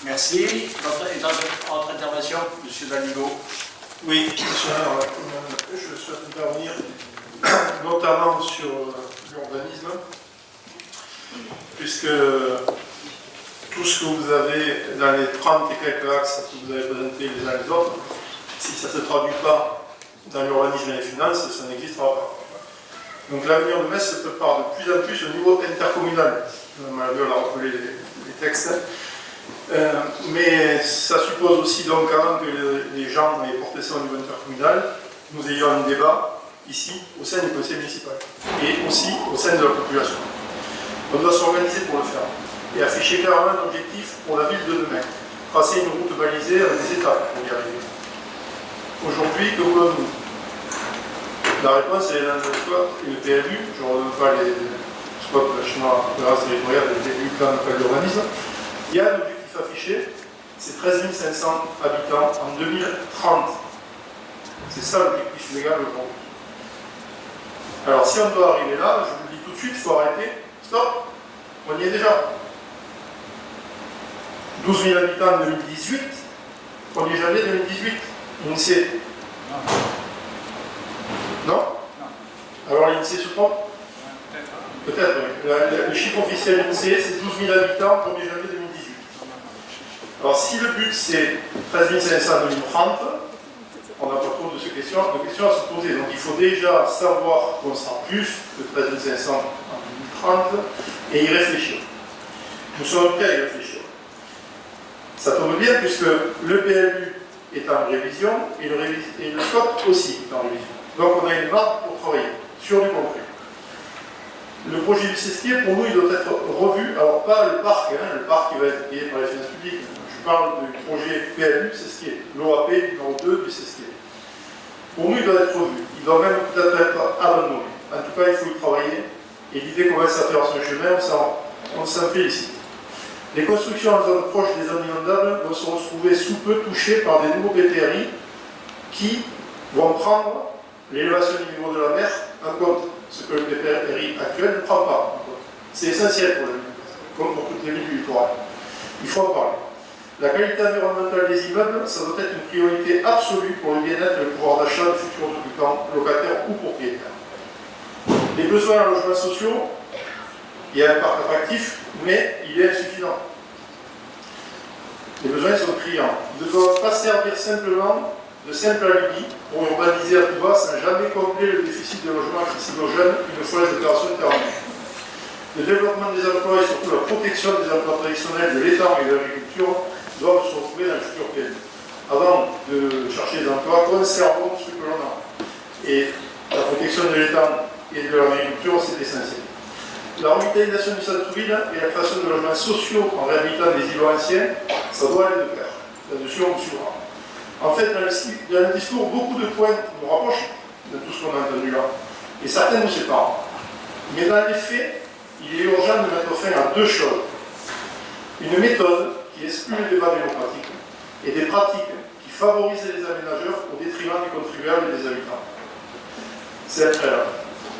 Merci. Autre intervention, M. Daligo. Oui, je souhaite intervenir notamment sur l'urbanisme, puisque tout ce que vous avez dans les 30 et quelques axes que vous avez présentés les uns les autres, si ça ne se traduit pas dans l'urbanisme et les finances, ça n'existera pas. Donc l'avenir de Metz se prépare de plus en plus au niveau intercommunal. Malgré l'a rappelé les textes. Mais ça suppose aussi donc avant que les gens aient porté ça au niveau intercommunal, nous ayons un débat ici au sein du conseil municipal et aussi au sein de la population. On doit s'organiser pour le faire et afficher clairement un objectif pour la ville de demain. Tracer une route balisée avec des étapes pour y arriver. Aujourd'hui, que voulons-nous? La réponse est dans le SWOT et le PLU. Je ne redonne pas les SWOT, le schéma territorial et le PLU, plan local d'urbanisme. Il y a un objectif affiché, c'est 13 500 habitants en 2030. C'est ça l'objectif légal aujourd'hui. Alors si on doit arriver là, je vous le dis tout de suite, il faut arrêter. Stop, on y est déjà. 12 000 habitants en 2018, 1er janvier 2018, l'INSEE. Non? Alors l'INSEE se trompe? Peut-être, oui. Le chiffre officiel de l'INSEE, c'est 12 000 habitants, 1er janvier 2018. Alors si le but c'est 13 500 en 2030, on n'a pas trop de questions à se poser. Donc il faut déjà savoir qu'on sera plus que 13 500 en 2030 et y réfléchir. Nous sommes prêts à y réfléchir. Ça tombe bien puisque le PLU est en révision et le SCOT aussi est en révision. Donc on a une marque pour travailler sur du concret. Le projet du Sesquier, pour nous, il doit être revu. Alors pas le parc qui va être payé par les finances publiques. Je parle du projet PLU Sesquier, l'OAP numéro 2 du Sesquier. Pour nous, il doit être revu. Il doit même peut-être être abandonné. En tout cas, il faut y travailler. Et l'idée commence à faire son chemin, on s'en félicite. Les constructions en zone proche des zones inondables vont se retrouver sous peu touchées par des nouveaux PTRI qui vont prendre l'élévation du niveau de la mer en compte, ce que le PTRI actuel ne prend pas en compte. C'est essentiel pour la ville, comme pour toutes les villes du littoral. Il faut en parler. La qualité environnementale des immeubles, ça doit être une priorité absolue pour le bien-être et le pouvoir d'achat des futurs occupants, locataires ou propriétaires. Les besoins en logements sociaux, il y a un parc attractif, mais il est insuffisant. Les besoins sont criants. Ils ne doivent pas servir simplement de simple alibi pour urbaniser à tout va sans jamais combler le déficit de logement accessible aux jeunes une fois les opérations terminées. Le développement des emplois et surtout la protection des emplois traditionnels de l'étang et de l'agriculture doivent se retrouver dans le futur PLU. Avant de chercher des emplois, conservons ce que l'on a. Et la protection de l'étang et de l'agriculture, c'est essentiel. La revitalisation du centre-ville et la création de logements sociaux en réhabilitant des îlots anciens, ça doit aller de pair. Là-dessus, on suivra. En fait, dans le discours, beaucoup de points nous rapprochent de tout ce qu'on a entendu là. Et certains nous séparent. Mais dans les faits, il est urgent de mettre fin à deux choses. Une méthode qui exclut le débat démocratique et des pratiques qui favorisent les aménageurs au détriment des contribuables et des habitants. C'est très là.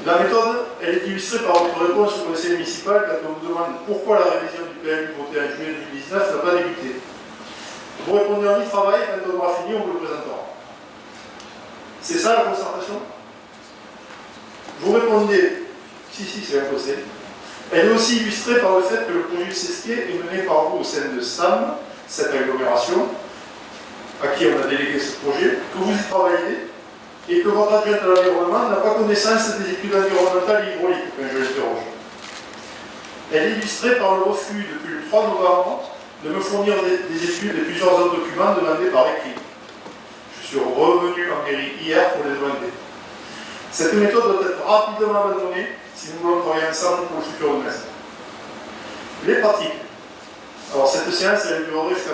La méthode, elle est illustrée par votre réponse au conseil municipal quand on vous demande pourquoi la révision du PLU votée en juillet 2019 n'a pas débuté. Vous répondez en y-travail, quand on aura fini, on vous le présentera. C'est ça la concertation? Vous répondez, si, c'est impossible. Elle est aussi illustrée par le fait que le projet du Sesquier est mené par vous au sein de SAM, cette agglomération, à qui on a délégué ce projet, que vous y travaillez, et que votre adjointe à l'environnement n'a pas connaissance des études environnementales et hydrauliques, quand je l'interroge. Elle est illustrée par le refus, depuis le 3 novembre, de me fournir des études et plusieurs autres documents demandés par écrit. Je suis revenu en mairie hier pour les demander. Cette méthode doit être rapidement abandonnée si nous voulons travailler ensemble pour le futur de Metz. Les pratiques. Alors cette séance, elle durerait jusqu'à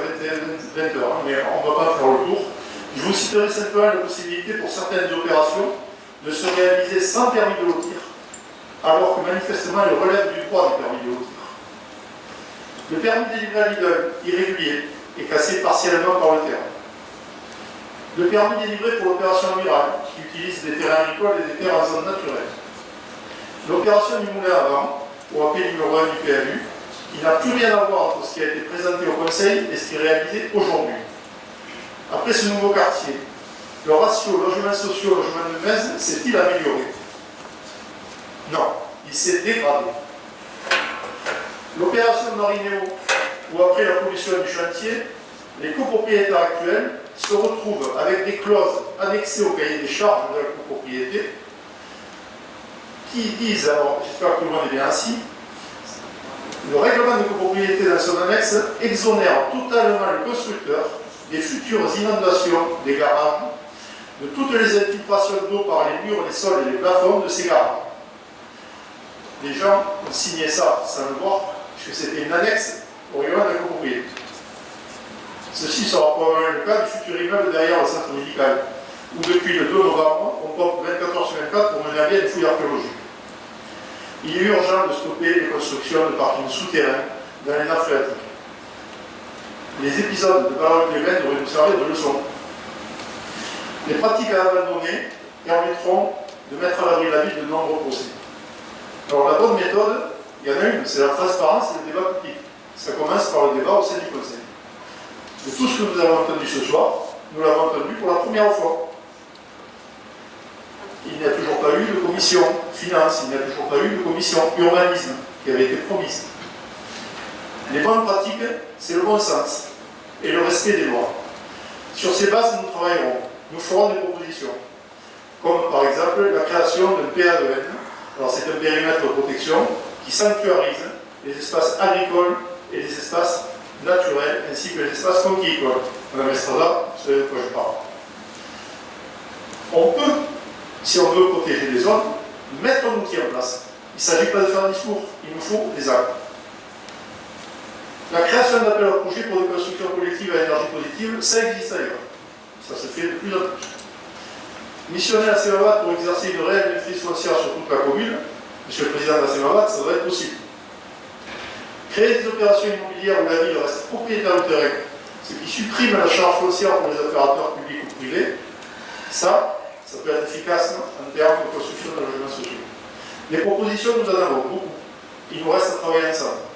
20 heures, mais on ne va pas faire le tour. Je vous citerai simplement la possibilité pour certaines opérations de se réaliser sans permis de lotir, alors que manifestement elle relève du droit du permis de lotir. Le permis délivré à l'immeuble irrégulier est cassé partiellement par le terrain. Le permis délivré pour l'opération Amiral, qui utilise des terrains agricoles et des terres en zone naturelle. L'opération du moulin à vent, ou appelé numéro 1 du PLU, Il n'a plus rien à voir entre ce qui a été présenté au Conseil et ce qui est réalisé aujourd'hui. Après ce nouveau quartier, le ratio logements sociaux, logements de maison s'est-il amélioré? Non, il s'est dégradé. L'opération Marinéo, où après la pollution du chantier, les copropriétaires actuels se retrouvent avec des clauses annexées au cahier des charges de la copropriété qui disent, alors j'espère que tout le monde est bien assis, le règlement de copropriété dans son annexe exonère totalement le constructeur des futures inondations des garages, de toutes les infiltrations d'eau par les murs, les sols et les plafonds de ces garages. Les gens ont signé ça sans le voir, puisque c'était une annexe au règlement de la copropriété. Ceci sera probablement le cas du futur immeuble derrière le centre médical, où depuis le 2 novembre, on pompe 24 heures sur 24 pour mener à bien une fouille archéologique. Il est urgent de stopper les constructions de parkings souterrains dans les nappes phréatiques. Les épisodes de Valorec-les-Bains devraient nous servir de leçon. Les pratiques à abandonner permettront de mettre à l'abri la vie de nombreux procès. Alors la bonne méthode, il y en a une, c'est la transparence et le débat public. Ça commence par le débat au sein du Conseil. De tout ce que nous avons entendu ce soir, nous l'avons entendu pour la première fois. Il n'y a toujours pas eu de commission finance, il n'y a toujours pas eu de commission urbanisme qui avait été promise. Les bonnes pratiques, c'est le bon sens et le respect des lois. Sur ces bases, nous travaillerons. Nous ferons des propositions, comme par exemple la création d'un PAEN. Alors c'est un périmètre de protection qui sanctuarise les espaces agricoles et les espaces naturels, ainsi que les espaces conquis. Madame Estrada, vous savez de quoi je parle. On peut, si on veut protéger les zones, mettre un outil en place. Il ne s'agit pas de faire un discours, il nous faut des actes. La création d'appels à projets pour des constructions collectives à énergie positive, ça existe ailleurs. Ça se fait de plus en plus. Missionner la CEMAVAT pour exercer une réelle maîtrise foncière sur toute la commune, Monsieur le Président de la CEMAVAT, ça doit être possible. Créer des opérations immobilières où la ville reste propriétaire du terrain, ce qui supprime la charge foncière pour les opérateurs publics ou privés, ça peut être efficace en termes de construction de logements sociaux. Les propositions, nous en avons beaucoup. Il nous reste à travailler ensemble.